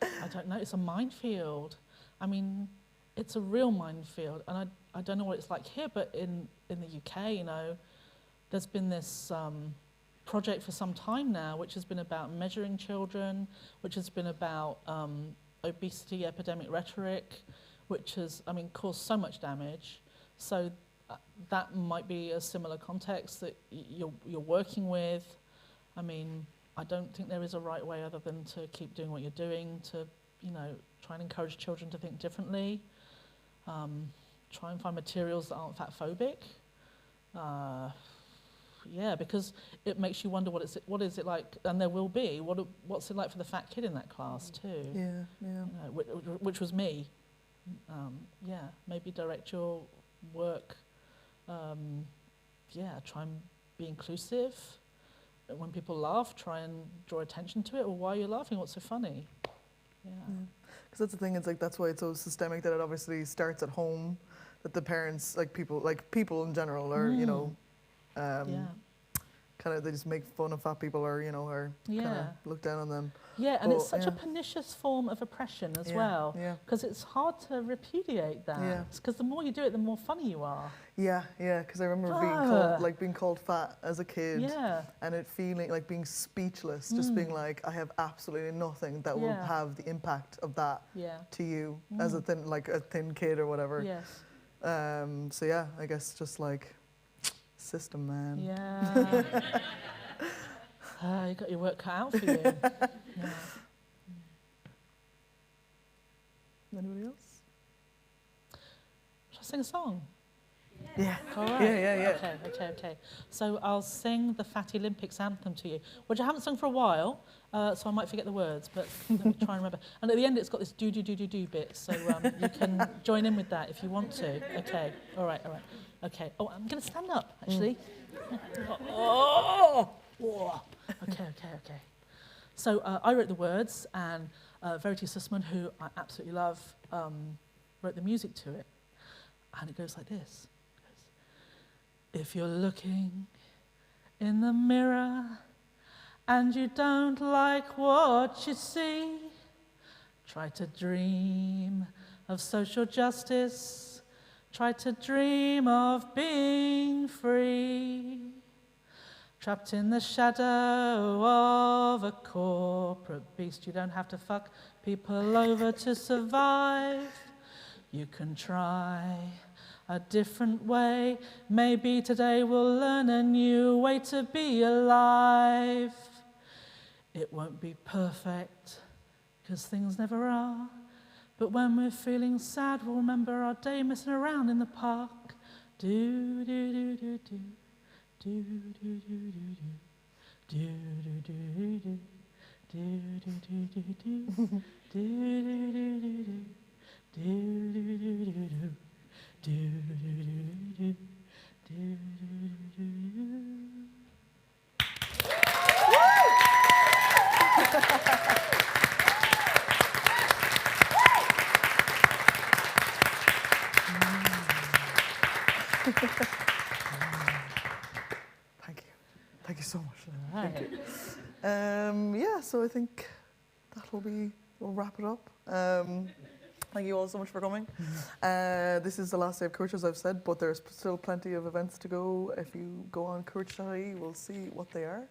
I don't know. It's a minefield. I mean, it's a real minefield, and I don't know what it's like here, but in the UK, you know, there's been this project for some time now, which has been about measuring children, which has been about obesity epidemic rhetoric, which has, I mean, caused so much damage. So that might be a similar context that you're working with. I mean, I don't think there is a right way other than to keep doing what you're doing, to, you know, try and encourage children to think differently. Try and find materials that aren't fat phobic. Yeah, because it makes you wonder what is it like, and there will be, what's it like for the fat kid in that class too? Yeah, yeah. You know, which was me. Yeah, maybe direct your work. Yeah, try and be inclusive. When people laugh, try and draw attention to it. Or why are you laughing? What's so funny? Yeah. Because that's the thing. It's like that's why it's so systemic that it obviously starts at home. That the parents, like people in general, are you know, kind of they just make fun of fat people, or you know, or kind of look down on them. Yeah, and it's such a pernicious form of oppression as well. Yeah. Because it's hard to repudiate that. Yeah. Because the more you do it, the more funny you are. Yeah, yeah. Because I remember being called fat as a kid. Yeah. And it feeling like being speechless, just being like, I have absolutely nothing that will have the impact of that to you as a thin kid or whatever. Yes. So yeah, I guess just like system, man. Yeah. You got your work cut out for you. Yeah. Anybody else? Shall I sing a song? Yeah. All right. Yeah. Okay. So I'll sing the Fatty Olympics anthem to you, which I haven't sung for a while, so I might forget the words, but let me try and remember. And at the end, it's got this do bit, so you can join in with that if you want to. Okay. All right. Okay. Oh, I'm going to stand up, actually. Okay. So I wrote the words, and Verity Sussman, who I absolutely love, wrote the music to it. And it goes like this. If you're looking in the mirror and you don't like what you see, try to dream of social justice. Try to dream of being free. Trapped in the shadow of a corporate beast. You don't have to fuck people over to survive. You can try a different way. Maybe today we'll learn a new way to be alive. It won't be perfect, because things never are. But when we're feeling sad, we'll remember our day messing around in the park. Do do do do do. Do do do do do. Do do do do. Do do do do do. Do do do do do. Do do do do do. Do do do do. Do do do do. Thank you so much. Right. Thank you. Yeah, so I think we'll wrap it up. Thank you all so much for coming. This is the last day of Courage, as I've said, but there's still plenty of events to go. If you go on courage.ie, we'll see what they are.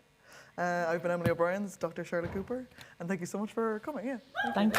I've been Emily O'Brien, Dr. Charlotte Cooper, and thank you so much for coming. Yeah. Thank you.